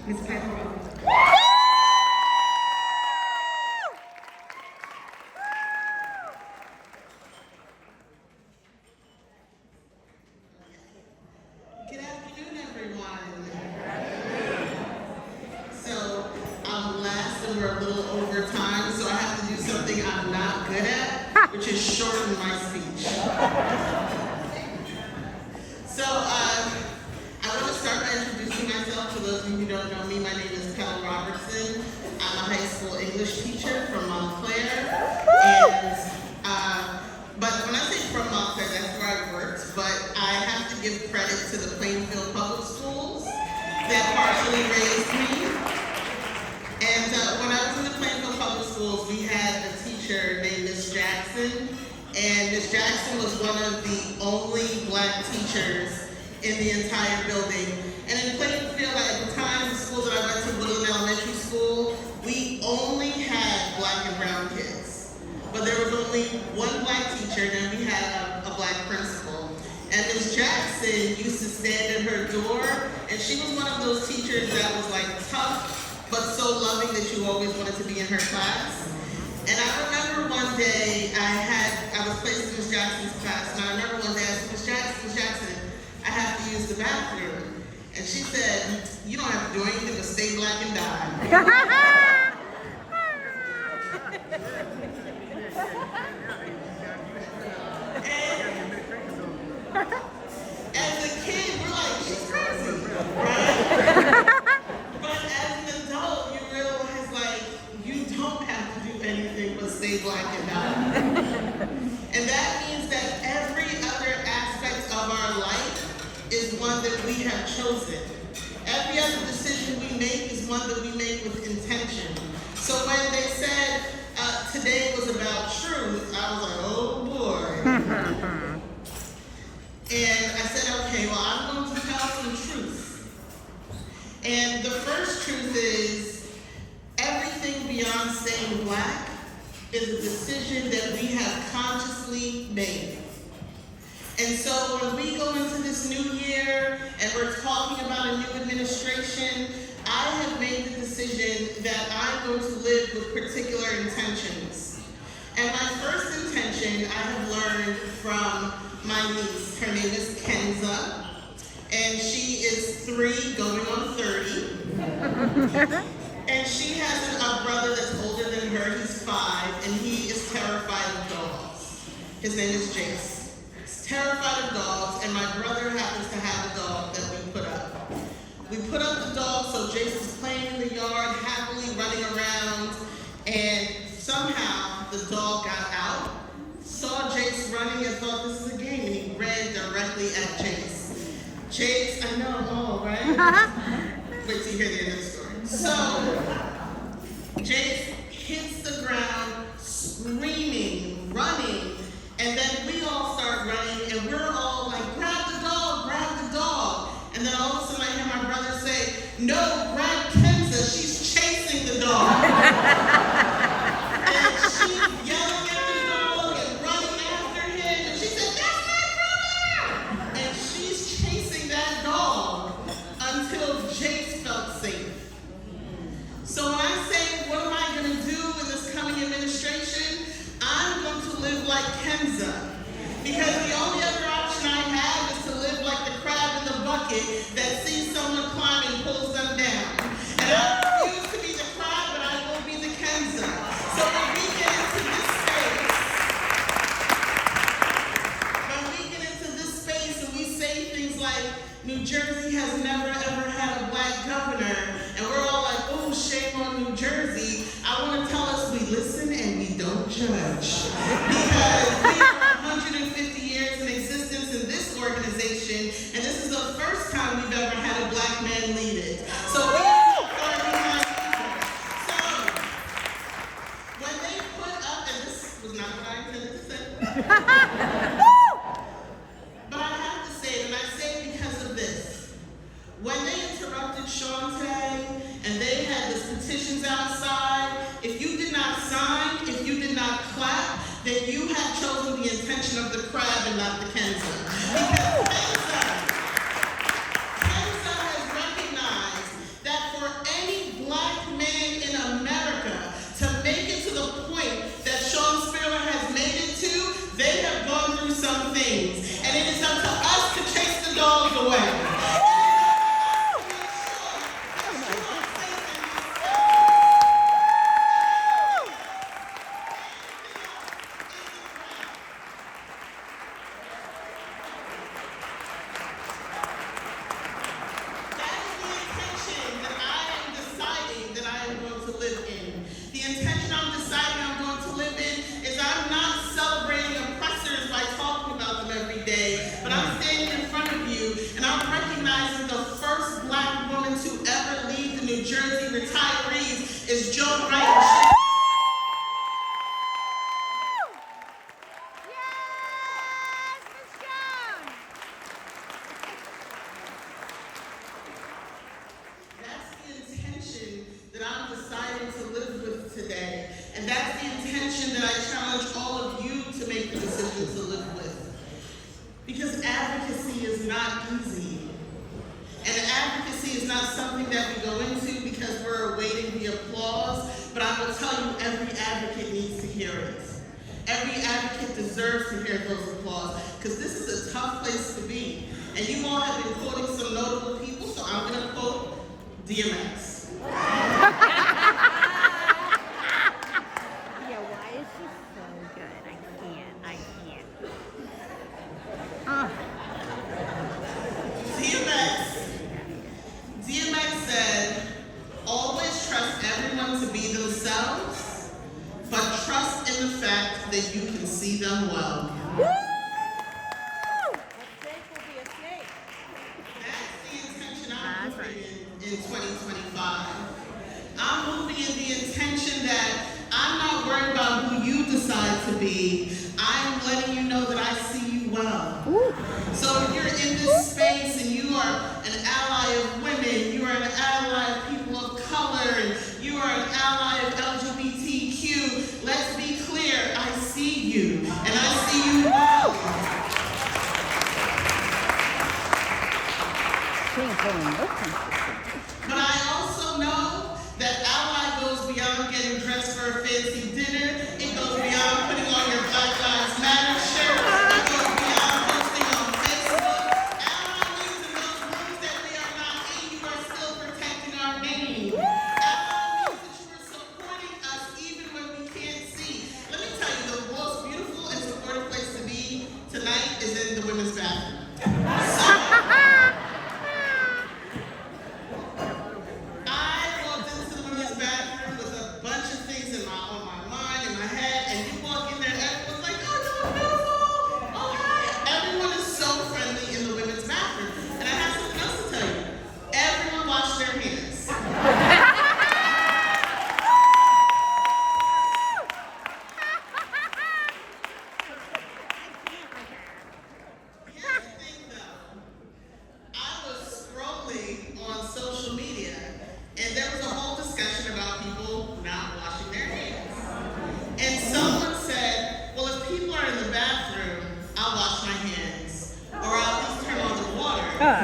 Ms. Piper Roberts. Good afternoon, everyone. So I'm last and we're a little over time, so I have to do something I'm not good at, which is shorten my speech. So I want to start by introducing myself to those of you who don't know me. My name is Petal Robertson. I'm a high school English teacher from Montclair, but when I say from Montclair, that's where I worked, but I have to give credit to the Plainfield Public Schools that partially raised me. And when I was in the Plainfield Public Schools, we had a teacher named Miss Jackson, and Miss Jackson was one of the only black teachers in the entire building. And in Plainfield, at the time, the school that I went to, Woodland Elementary School, we only had black and brown kids. But there was only one black teacher, and we had a black principal. And Ms. Jackson used to stand at her door, and she was one of those teachers that was like tough, but so loving that you always wanted to be in her class. And I remember one day I was placed in Ms. Jackson's class, and I remember one day I said, Ms. Jackson, I have to use the bathroom. And she said, you don't have to do anything but stay black and die. As a kid, we're like, she's crazy, right? But as an adult, you realize, like, you don't have to do anything but stay black and die. And that means that every other aspect of our life is one that we have chosen. Every other decision we make is one that we make with intention. So when they said today was about truth, I was like, oh boy. And I said, okay, well, I'm going to tell some truth. And the first truth is, everything beyond staying black is a decision that we have consciously made. And so when we go into this new year and we're talking about a new administration, I have made the decision that I'm going to live with particular intentions. And my first intention I have learned from my niece. Her name is Kenza, and she is 3 going on 30. And she has a brother that's older than her. He's 5, and he is terrified of dogs. His name is Jace. He's terrified of dogs, and my brother happens to have a dog that we put up. We put up the dog, so Jace is playing in the yard, happily running around, and somehow the dog got out, saw Jace running and thought this is a game, and he ran directly at Jace. Jace, I know, oh, right? Wait till you hear the end of the story. So, Jace hits the ground, screaming, running, and then we all start running, and we're all like, grab the dog, and then all of a sudden I hear my brother say, no, grab Kenza, she's chasing the dog. And she's yelling at the dog and running after him, and she said, that's my brother! And she's chasing that dog until Jace felt safe. So when I say, what am I going to do in this coming administration? I'm going to live like Kenza. Because the only other option I have is to live like the crab in the bucket that sees someone climb and pulls them down. And I refuse to be the crab, but I will be the Kenza. So when we get into this space and we say things like, New Jersey has never ever had a black governor, and we're all like, oh, shame on New Jersey, I want to tell us we listen and we don't judge. Because we are 150 years in existence in this organization, and this is the first time we've ever had a black man lead it. So we are far behind people. So when they put up, and this was not what I intended to say, but I have to say it, and I say it because of this. When they interrupted Sean today, and they had these petitions outside, if you did not sign, if you did not clap, then you have chosen the intention of the crab and not the Kenza. Because Kenza has recognized that for retirees is Joan Wright. That's the intention that I'm deciding to live with today. And that's the intention that I challenge all of you to make the decision to live with. Because advocacy is not easy. And advocacy is not something that we go into because we're awaiting the applause, but I will tell you, every advocate needs to hear it. Every advocate deserves to hear those applause, because this is a tough place to be. And you all have been quoting some notable people, so I'm going to quote DMX. Yeah, why is she so good? I can't. DMX said, always trust everyone to be themselves, but trust in the fact that you can see them well. Woo! A snake will be a snake. That's the intention I'm moving in 2025. I'm moving in the intention that I'm not worried about who you decide to be. I'm letting you know that I see you well. Ooh. So if you're in this space and you are an ally of women, you are an ally of people of color, and you are an ally of LGBTQ, let's be clear, I see you, and I see you well. But I also know that ally goes beyond getting dressed for a fancy dinner. It goes beyond putting on your Black Lives Matter shirt. It goes beyond posting on Facebook. Ally means in those rooms that we are not in, you are still protecting our name. Ally means that you are supporting us even when we can't see. Let me tell you, the most beautiful and supportive place to be tonight is in the women's bathroom.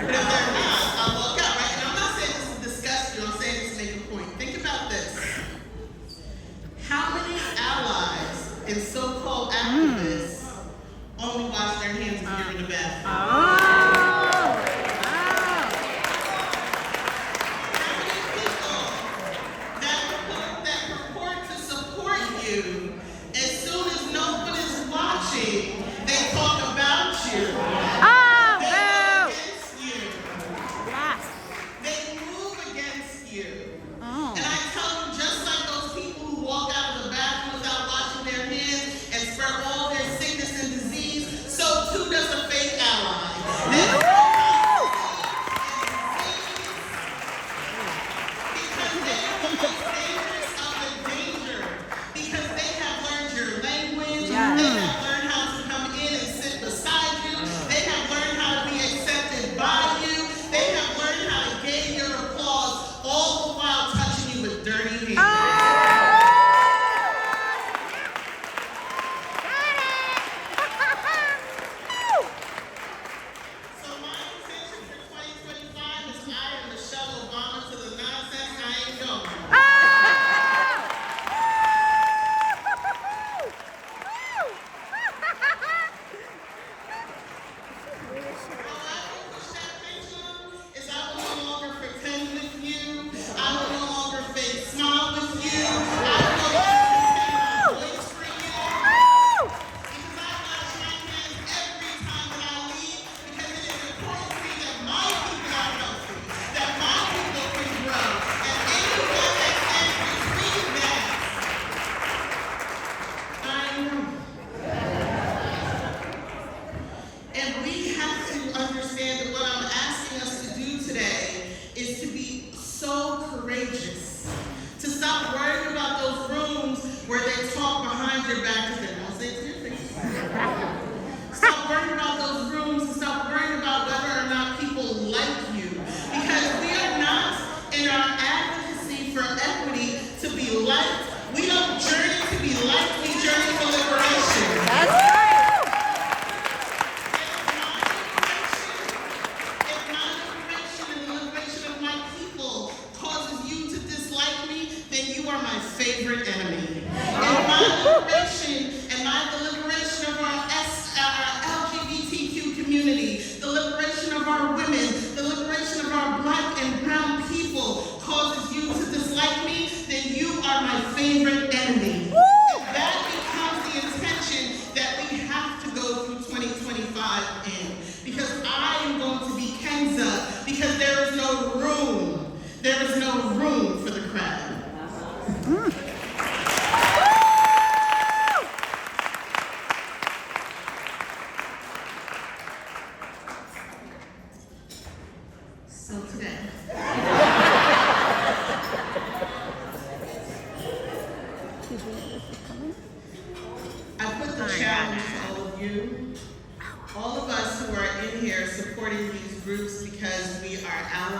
But if they're not, I'll walk out, right? And I'm not saying this to disgust you, I'm saying this to make a point. Think about this. How many allies and so-called activists only wash their hands if you're in the bathroom? How many people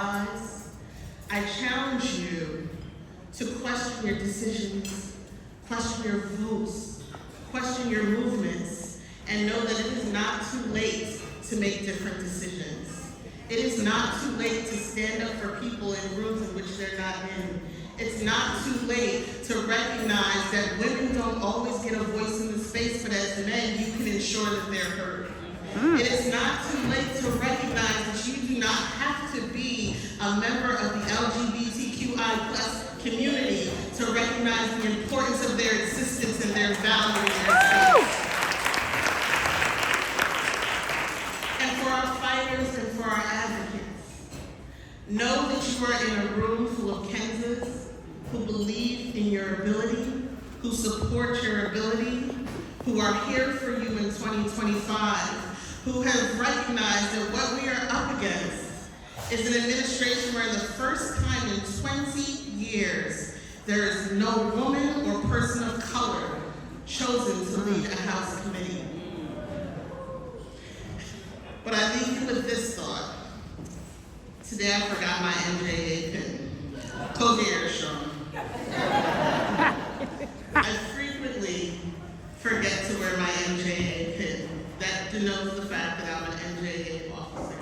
allies, I challenge you to question your decisions, question your votes, question your movements, and know that it is not too late to make different decisions. It is not too late to stand up for people in rooms in which they're not in. It's not too late to recognize that women don't always get a voice in the space, but as men, you can ensure that they're heard. It is not too late to recognize that you do not have to be a member of the LGBTQI+ community to recognize the importance of their existence and their value in their space. And for our fighters and for our advocates, know that you are in a room full of Kenzas who believe in your ability, who support your ability, who are here for you in 2025, who have recognized that what we are up against is an administration where the first time in 20 years, there is no woman or person of color chosen to lead a House committee. But I leave you with this thought. Today I forgot my NJA pin. Go here, Sean. I frequently forget to wear my NJA pin. That denotes the fact that I'm an NJA officer.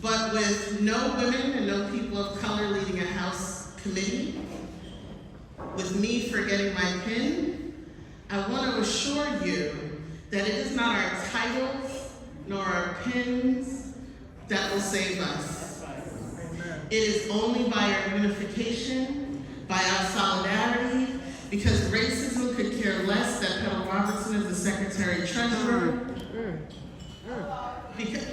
But with no women and no people of color leading a House committee, with me forgetting my pin, I want to assure you that it is not our titles nor our pins that will save us. It is only by our unification, by our solidarity, because racism could care less that Petal Robertson is the Secretary Treasurer. Because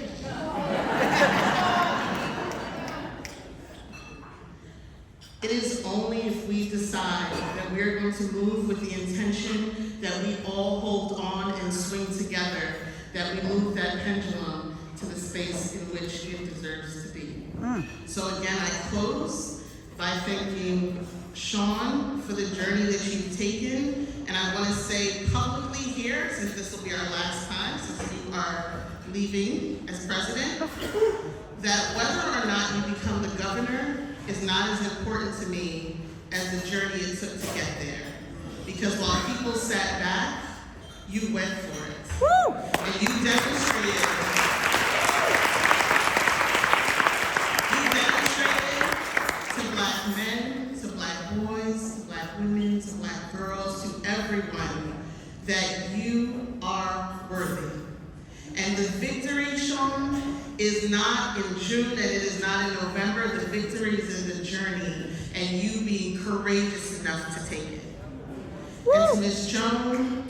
it is only if we decide that we are going to move with the intention that we all hold on and swing together, that we move that pendulum to the space in which it deserves to be. So again, I close by thanking Sean for the journey that you've taken, and I want to say publicly here, since this will be our last time, since you are leaving as president, that whether or not you become the governor is not as important to me as the journey it took to get there. Because while people sat back, you went for it. Woo! And you demonstrated to Black men, to Black boys, to Black women, to Black girls, to everyone, that you are worthy. And the victory, Sean, is not in June and it is not in November. The victory is in the journey and you being courageous enough to take it. And to Ms. Joan,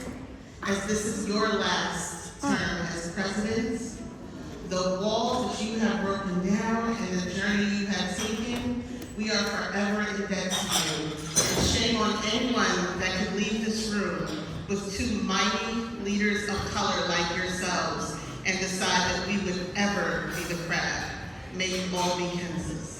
as this is your last term as president, the walls that you have broken down and the journey you have taken, we are forever in debt to you. And shame on anyone that could leave this room with two mighty leaders of color like yourselves and decide that we would ever be the crowd. May you all be Kansas.